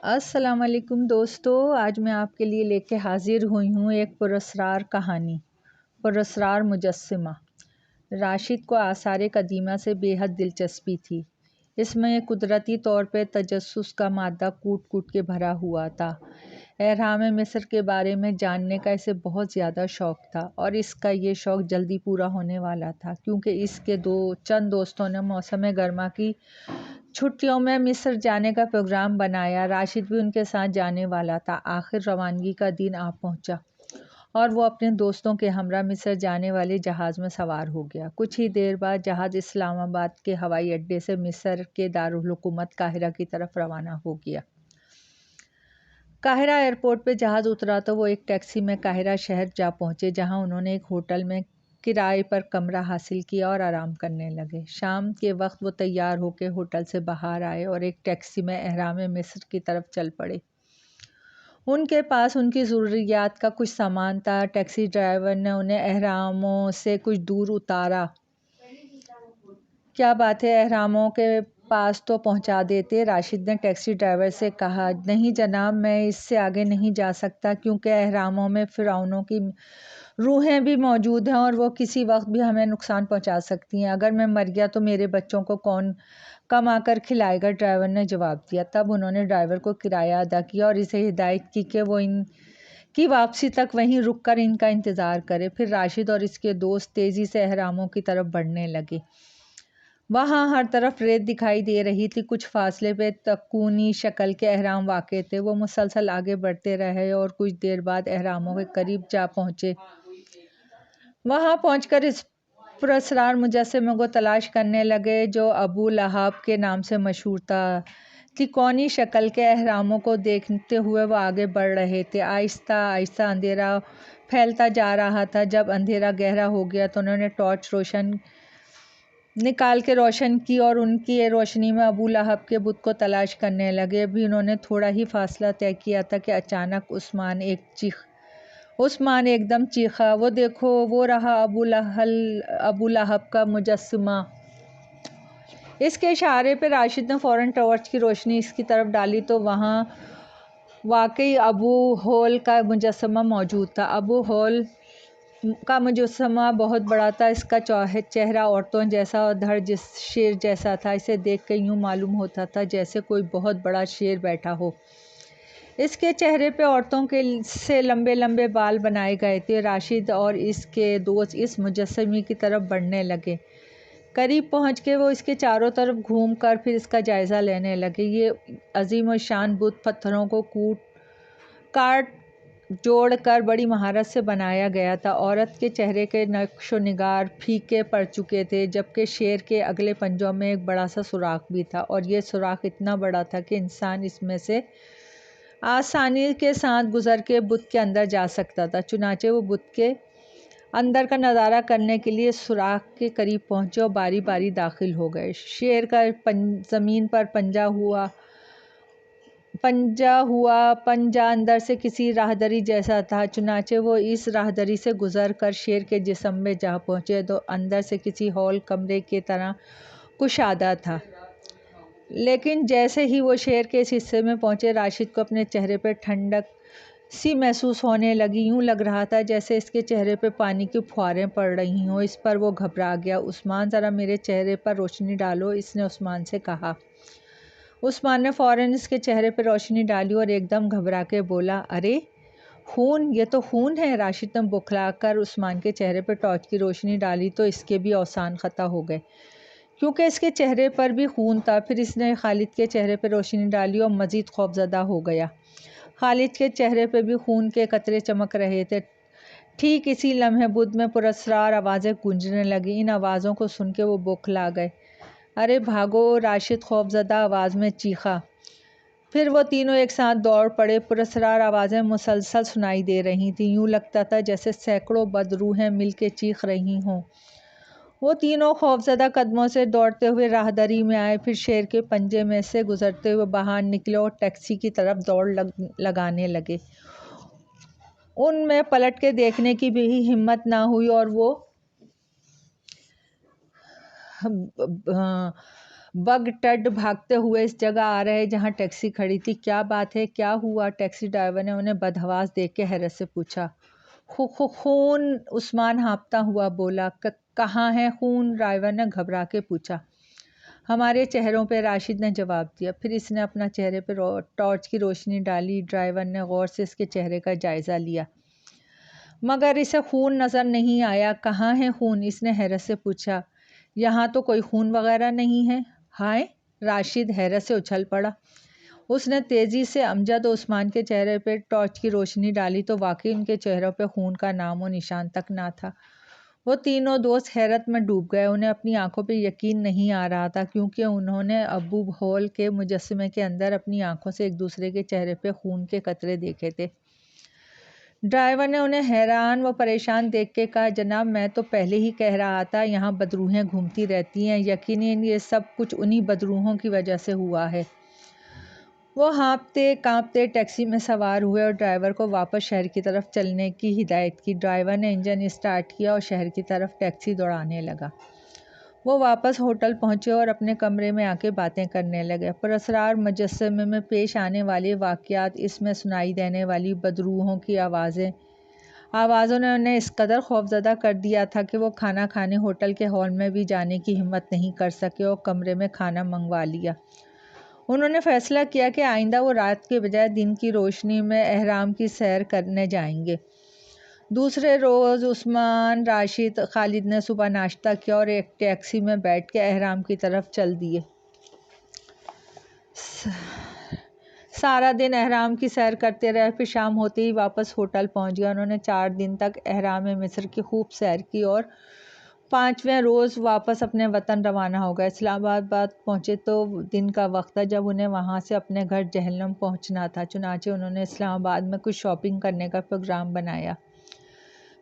السلام علیکم دوستو، آج میں آپ کے لیے لے کے حاضر ہوئی ہوں ایک پراسرار کہانی، پراسرار مجسمہ۔ راشد کو آثار قدیمہ سے بے حد دلچسپی تھی۔ اس میں قدرتی طور پہ تجسس کا مادہ کوٹ کوٹ کے بھرا ہوا تھا۔ اہرام مصر کے بارے میں جاننے کا اسے بہت زیادہ شوق تھا، اور اس کا یہ شوق جلدی پورا ہونے والا تھا، کیونکہ اس کے چند دوستوں نے موسم گرما کی چھٹیوں میں مصر جانے کا پروگرام بنایا۔ راشد بھی ان کے ساتھ جانے والا تھا۔ آخر روانگی کا دن آ پہنچا اور وہ اپنے دوستوں کے ہمراہ مصر جانے والے جہاز میں سوار ہو گیا۔ کچھ ہی دیر بعد جہاز اسلام آباد کے ہوائی اڈے سے مصر کے دارالحکومت قاہرہ کی طرف روانہ ہو گیا۔ قاہرہ ایئرپورٹ پہ جہاز اترا تو وہ ایک ٹیکسی میں قاہرہ شہر جا پہنچے، جہاں انہوں نے ایک ہوٹل میں کرائے پر کمرہ حاصل کیا اور آرام کرنے لگے۔ شام کے وقت وہ تیار ہو کے ہوٹل سے باہر آئے اور ایک ٹیکسی میں اہرام مصر کی طرف چل پڑے۔ ان کے پاس ان کی ضروریات کا کچھ سامان تھا۔ ٹیکسی ڈرائیور نے انہیں اہراموں سے کچھ دور اتارا۔ کیا بات ہے، اہراموں کے پاس تو پہنچا دیتے، راشد نے ٹیکسی ڈرائیور سے کہا۔ نہیں جناب، میں اس سے آگے نہیں جا سکتا، کیونکہ اہراموں میں فرعونوں کی روحیں بھی موجود ہیں اور وہ کسی وقت بھی ہمیں نقصان پہنچا سکتی ہیں۔ اگر میں مر گیا تو میرے بچوں کو کون کما کر کھلائے گا؟ ڈرائیور نے جواب دیا۔ تب انہوں نے ڈرائیور کو کرایہ ادا کیا اور اسے ہدایت کی کہ وہ ان کی واپسی تک وہیں رک کر ان کا انتظار کرے۔ پھر راشد اور اس کے دوست تیزی سے اہراموں کی طرف بڑھنے لگے۔ وہاں ہر طرف ریت دکھائی دے رہی تھی۔ کچھ فاصلے پہ تکونی شکل کے اہرام واقع تھے۔ وہ مسلسل آگے بڑھتے رہے اور کچھ دیر بعد اہراموں کے قریب جا پہنچے۔ وہاں پہنچ کر اس پراسرار مجسمے کو تلاش کرنے لگے، جو ابو لہب کے نام سے مشہور تھا۔ تکونی شکل کے اہراموں کو دیکھتے ہوئے وہ آگے بڑھ رہے تھے۔ آہستہ آہستہ اندھیرا پھیلتا جا رہا تھا۔ جب اندھیرا گہرا ہو گیا تو انہوں نے ٹارچ نکال کے روشن کی اور ان کی روشنی میں ابو لہب کے بت کو تلاش کرنے لگے۔ ابھی انہوں نے تھوڑا ہی فاصلہ طے کیا تھا کہ اچانک عثمان ایک دم چیخا، وہ دیکھو، وہ رہا ابو لہب کا مجسمہ۔ اس کے اشارے پہ راشد نے فوراً ٹارچ کی روشنی اس کی طرف ڈالی تو وہاں واقعی ابو ہول کا مجسمہ موجود تھا۔ ابو ہول کا مجسمہ بہت بڑا تھا۔ اس کا چہرہ عورتوں جیسا اور دھڑ شیر جیسا تھا۔ اسے دیکھ کے یوں معلوم ہوتا تھا جیسے کوئی بہت بڑا شیر بیٹھا ہو۔ اس کے چہرے پہ عورتوں کے سے لمبے لمبے بال بنائے گئے تھے۔ راشد اور اس کے دوست اس مجسمے کی طرف بڑھنے لگے۔ قریب پہنچ کے وہ اس کے چاروں طرف گھوم کر پھر اس کا جائزہ لینے لگے۔ یہ عظیم الشان بت پتھروں کو کاٹ جوڑ کر بڑی مہارت سے بنایا گیا تھا۔ عورت کے چہرے کے نقش و نگار پھیکے پڑ چکے تھے، جبکہ شیر کے اگلے پنجوں میں ایک بڑا سا سوراخ بھی تھا، اور یہ سوراخ اتنا بڑا تھا کہ انسان اس میں سے آسانی کے ساتھ گزر کے بت کے اندر جا سکتا تھا۔ چنانچہ وہ بت کے اندر کا نظارہ کرنے کے لیے سوراخ کے قریب پہنچے اور باری باری داخل ہو گئے۔ شیر کا زمین پر پنجہ اندر سے کسی راہدری جیسا تھا۔ چنانچہ وہ اس راہدری سے گزر کر شیر کے جسم میں جا پہنچے تو اندر سے کسی ہال کمرے کی طرح کشادہ تھا۔ لیکن جیسے ہی وہ شیر کے اس حصے میں پہنچے، راشد کو اپنے چہرے پہ ٹھنڈک سی محسوس ہونے لگی۔ یوں لگ رہا تھا جیسے اس کے چہرے پہ پانی کی پھواریں پڑ رہی ہوں۔ اس پر وہ گھبرا گیا۔ عثمان، ذرا میرے چہرے پر روشنی ڈالو، اس نے عثمان سے کہا۔ عثمان نے فوراً اس کے چہرے پہ روشنی ڈالی اور ایک دم گھبرا کے بولا، ارے خون، یہ تو خون ہے۔ راشد نے بوکھلا کر عثمان کے چہرے پہ ٹارچ کی روشنی ڈالی تو اس کے بھی اوسان خطا ہو گئے، کیونکہ اس کے چہرے پر بھی خون تھا۔ پھر اس نے خالد کے چہرے پہ روشنی ڈالی اور مزید خوفزدہ ہو گیا۔ خالد کے چہرے پہ بھی خون کے قطرے چمک رہے تھے۔ ٹھیک اسی لمحے بت میں پراسرار آوازیں گونجنے لگیں۔ ان آوازوں کو سن کے وہ بوکھلا گئے۔ ارے بھاگو، راشد خوفزدہ آواز میں چیخا۔ پھر وہ تینوں ایک ساتھ دوڑ پڑے۔ پراسرار آوازیں مسلسل سنائی دے رہی تھیں۔ یوں لگتا تھا جیسے سینکڑوں بدروحیں مل کے چیخ رہی ہوں۔ وہ تینوں خوفزدہ قدموں سے دوڑتے ہوئے راہدری میں آئے، پھر شیر کے پنجے میں سے گزرتے ہوئے باہر نکلے اور ٹیکسی کی طرف دوڑ لگانے لگے۔ ان میں پلٹ کے دیکھنے کی بھی ہمت نہ ہوئی اور وہ بگ ٹڈ بھاگتے ہوئے اس جگہ آ رہے جہاں ٹیکسی کھڑی تھی۔ کیا بات ہے، کیا ہوا؟ ٹیکسی ڈرائیور نے انہیں بدحواس دیکھ کے حیرت سے پوچھا۔ خون، عثمان ہانپتا ہوا بولا۔ کہاں ہے خون؟ ڈرائیور نے گھبرا کے پوچھا۔ ہمارے چہروں پہ، راشد نے جواب دیا۔ پھر اس نے اپنا چہرے پہ ٹارچ کی روشنی ڈالی۔ ڈرائیور نے غور سے اس کے چہرے کا جائزہ لیا مگر اسے خون نظر نہیں آیا۔ کہاں ہے خون؟ اس نے حیرت سے پوچھا۔ یہاں تو کوئی خون وغیرہ نہیں ہے۔ ہائے! راشد حیرت سے اچھل پڑا۔ اس نے تیزی سے امجد و عثمان کے چہرے پہ ٹارچ کی روشنی ڈالی تو واقعی ان کے چہروں پہ خون کا نام و نشان تک نہ تھا۔ وہ تینوں دوست حیرت میں ڈوب گئے۔ انہیں اپنی آنکھوں پہ یقین نہیں آ رہا تھا کیونکہ انہوں نے ابو ہول کے مجسمے کے اندر اپنی آنکھوں سے ایک دوسرے کے چہرے پہ خون کے قطرے دیکھے تھے۔ ڈرائیور نے انہیں حیران و پریشان دیکھ کے کہا، جناب میں تو پہلے ہی کہہ رہا تھا یہاں بدروحیں گھومتی رہتی ہیں، یقیناً یہ سب کچھ انہی بدروحوں کی وجہ سے ہوا ہے۔ وہ ہانپتے کانپتے ٹیکسی میں سوار ہوئے اور ڈرائیور کو واپس شہر کی طرف چلنے کی ہدایت کی۔ ڈرائیور نے انجن اسٹارٹ کیا اور شہر کی طرف ٹیکسی دوڑانے لگا۔ وہ واپس ہوٹل پہنچے اور اپنے کمرے میں آ کے باتیں کرنے لگے۔ پراسرار مجسمے میں پیش آنے والے واقعات، اس میں سنائی دینے والی بدروحوں کی آوازوں نے انہیں اس قدر خوفزدہ کر دیا تھا کہ وہ کھانا کھانے ہوٹل کے ہال میں بھی جانے کی ہمت نہیں کر سکے اور کمرے میں کھانا منگوا لیا۔ انہوں نے فیصلہ کیا کہ آئندہ وہ رات کے بجائے دن کی روشنی میں اہرام کی سیر کرنے جائیں گے۔ دوسرے روز عثمان، راشد، خالد نے صبح ناشتہ کیا اور ایک ٹیکسی میں بیٹھ کے اہرام کی طرف چل دیے۔ سارا دن اہرام کی سیر کرتے رہے، پھر شام ہوتے ہی واپس ہوٹل پہنچ گئے۔ انہوں نے 4 دن تک اہرام مصر کی خوب سیر کی اور 5ویں روز واپس اپنے وطن روانہ ہو گئے۔ اسلام آباد پہنچے تو دن کا وقت تھا جب انہیں وہاں سے اپنے گھر جہلم پہنچنا تھا، چنانچہ انہوں نے اسلام آباد میں کچھ شاپنگ کرنے کا پروگرام بنایا۔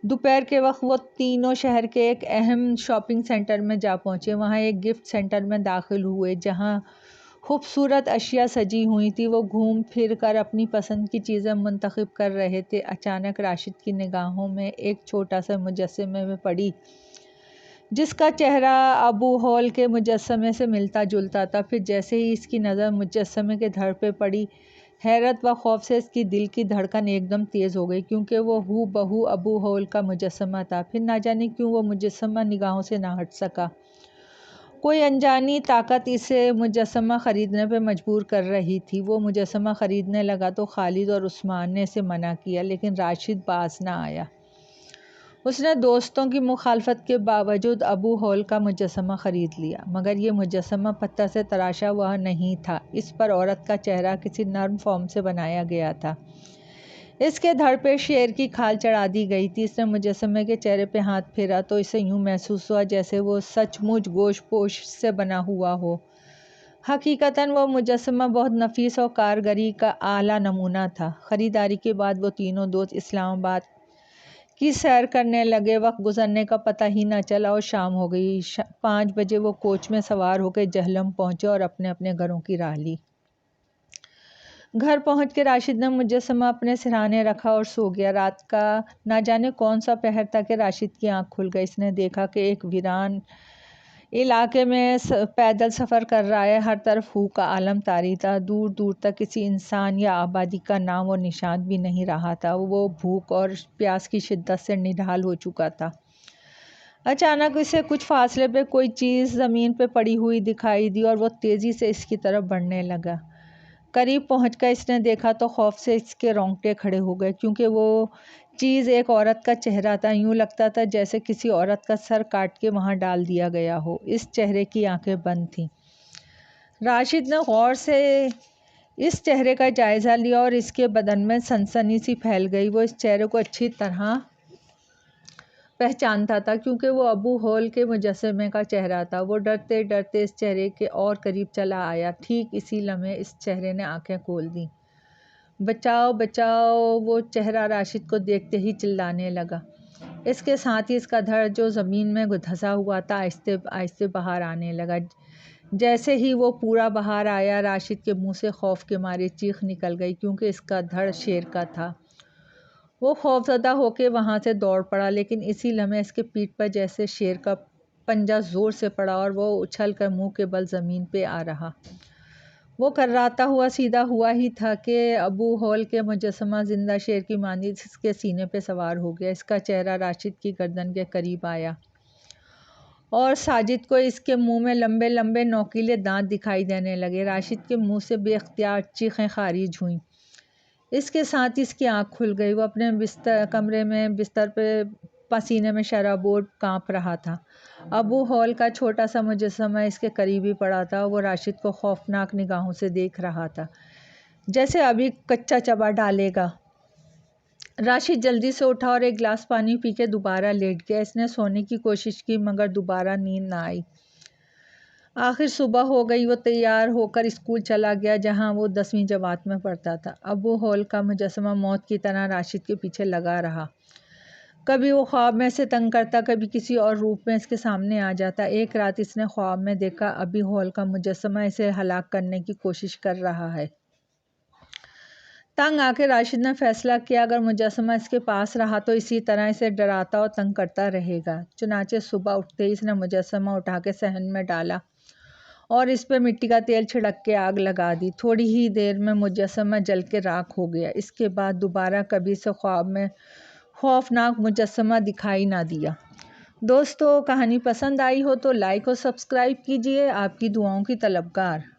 دوپہر کے وقت وہ تینوں شہر کے ایک اہم شاپنگ سینٹر میں جا پہنچے۔ وہاں ایک گفٹ سینٹر میں داخل ہوئے جہاں خوبصورت اشیاء سجی ہوئی تھیں۔ وہ گھوم پھر کر اپنی پسند کی چیزیں منتخب کر رہے تھے، اچانک راشد کی نگاہوں میں ایک چھوٹا سا مجسمے میں پڑی جس کا چہرہ ابو ہول کے مجسمے سے ملتا جلتا تھا۔ پھر جیسے ہی اس کی نظر مجسمے کے دھڑ پہ پڑی، حیرت و خوف سے اس کی دل کی دھڑکن ایک دم تیز ہو گئی کیونکہ وہ ہو بہو ابو ہول کا مجسمہ تھا۔ پھر نہ جانے کیوں وہ مجسمہ نگاہوں سے نہ ہٹ سکا۔ کوئی انجانی طاقت اسے مجسمہ خریدنے پہ مجبور کر رہی تھی۔ وہ مجسمہ خریدنے لگا تو خالد اور عثمان نے اسے منع کیا لیکن راشد باز نہ آیا۔ اس نے دوستوں کی مخالفت کے باوجود ابو ہول کا مجسمہ خرید لیا مگر یہ مجسمہ پتھر سے تراشا ہوا نہیں تھا، اس پر عورت کا چہرہ کسی نرم فارم سے بنایا گیا تھا۔ اس کے دھڑ پہ شیر کی کھال چڑھا دی گئی تھی۔ اس نے مجسمے کے چہرے پہ ہاتھ پھیرا تو اسے یوں محسوس ہوا جیسے وہ سچ مچ گوشت پوش سے بنا ہوا ہو۔ حقیقتاً وہ مجسمہ بہت نفیس اور کاریگری کا اعلیٰ نمونہ تھا۔ خریداری کے بعد وہ تینوں دوست اسلام آباد کی سیر کرنے لگے۔ وقت گزرنے کا پتہ ہی نہ چلا اور شام ہو گئی۔ 5 بجے وہ کوچ میں سوار ہو کے جہلم پہنچے اور اپنے اپنے گھروں کی راہ لی۔ گھر پہنچ کے راشد نے مجسمہ اپنے سرہانے رکھا اور سو گیا۔ رات کا نہ جانے کون سا پہر تھا کہ راشد کی آنکھ کھل گئی۔ اس نے دیکھا کہ ایک ویران علاقے میں پیدل سفر کر رہا ہے۔ ہر طرف ہو کا عالم طاری تھا، دور دور تک کسی انسان یا آبادی کا نام اور نشان بھی نہیں رہا تھا۔ وہ بھوک اور پیاس کی شدت سے نڈھال ہو چکا تھا۔ اچانک اسے کچھ فاصلے پہ کوئی چیز زمین پہ پڑی ہوئی دکھائی دی اور وہ تیزی سے اس کی طرف بڑھنے لگا۔ قریب پہنچ کر اس نے دیکھا تو خوف سے اس کے رونگٹے کھڑے ہو گئے کیونکہ وہ چیز ایک عورت کا چہرہ تھا۔ یوں لگتا تھا جیسے کسی عورت کا سر کاٹ کے وہاں ڈال دیا گیا ہو۔ اس چہرے کی آنکھیں بند تھیں۔ راشد نے غور سے اس چہرے کا جائزہ لیا اور اس کے بدن میں سنسنی سی پھیل گئی۔ وہ اس چہرے کو اچھی طرح پہچانتا تھا کیونکہ وہ ابو ہول کے مجسمے کا چہرہ تھا۔ وہ ڈرتے ڈرتے اس چہرے کے اور قریب چلا آیا۔ ٹھیک اسی لمحے اس چہرے نے آنکھیں کھول دیں۔ بچاؤ بچاؤ! وہ چہرہ راشد کو دیکھتے ہی چلانے لگا۔ اس کے ساتھ ہی اس کا دھڑ جو زمین میں دھنسا ہوا تھا آہستہ آہستہ باہر آنے لگا۔ جیسے ہی وہ پورا باہر آیا، راشد کے منہ سے خوف کے مارے چیخ نکل گئی کیونکہ اس کا دھڑ شیر کا تھا۔ وہ خوفزدہ ہو کے وہاں سے دوڑ پڑا لیکن اسی لمحے اس کے پیٹھ پر جیسے شیر کا پنجہ زور سے پڑا اور وہ اچھل کر منہ کے بل زمین پہ آ رہا۔ وہ کراتا ہوا سیدھا ہوا ہی تھا کہ ابو ہول کے مجسمہ زندہ شیر کی مانند اس کے سینے پہ سوار ہو گیا۔ اس کا چہرہ راشد کی گردن کے قریب آیا اور ساجد کو اس کے منہ میں لمبے لمبے نوکیلے دانت دکھائی دینے لگے۔ راشد کے منہ سے بے اختیار چیخیں خارج ہوئیں۔ اس کے ساتھ اس کی آنکھ کھل گئی۔ وہ اپنے کمرے میں بستر پہ پسینے میں شرابور کانپ رہا تھا۔ ابو ہول کا چھوٹا سا مجسمہ اس کے قریب ہی پڑا تھا۔ وہ راشد کو خوفناک نگاہوں سے دیکھ رہا تھا، جیسے ابھی کچا چبا ڈالے گا۔ راشد جلدی سے اٹھا اور ایک گلاس پانی پی کے دوبارہ لیٹ گیا۔ اس نے سونے کی کوشش کی مگر دوبارہ نیند نہ آئی۔ آخر صبح ہو گئی۔ وہ تیار ہو کر اسکول چلا گیا جہاں وہ 10ویں جماعت میں پڑھتا تھا۔ ابو ہول کا مجسمہ موت کی طرح راشد کے پیچھے لگا رہا۔ کبھی وہ خواب میں اسے تنگ کرتا، کبھی کسی اور روپ میں اس کے سامنے آ جاتا۔ ایک رات اس نے خواب میں دیکھا ابو ہول کا مجسمہ اسے ہلاک کرنے کی کوشش کر رہا ہے۔ تنگ آ کے راشد نے فیصلہ کیا اگر مجسمہ اس کے پاس رہا تو اسی طرح اسے ڈراتا اور تنگ کرتا رہے گا۔ چنانچہ صبح اٹھتے ہی اس نے مجسمہ اٹھا کے صحن میں ڈالا اور اس پہ مٹی کا تیل چھڑک کے آگ لگا دی۔ تھوڑی ہی دیر میں مجسمہ جل کے راکھ ہو گیا۔ اس کے بعد دوبارہ کبھی اسے خواب میں خوفناک مجسمہ دکھائی نہ دیا۔ دوستو، کہانی پسند آئی ہو تو لائک اور سبسکرائب کیجیے۔ آپ کی دعاؤں کی طلبگار۔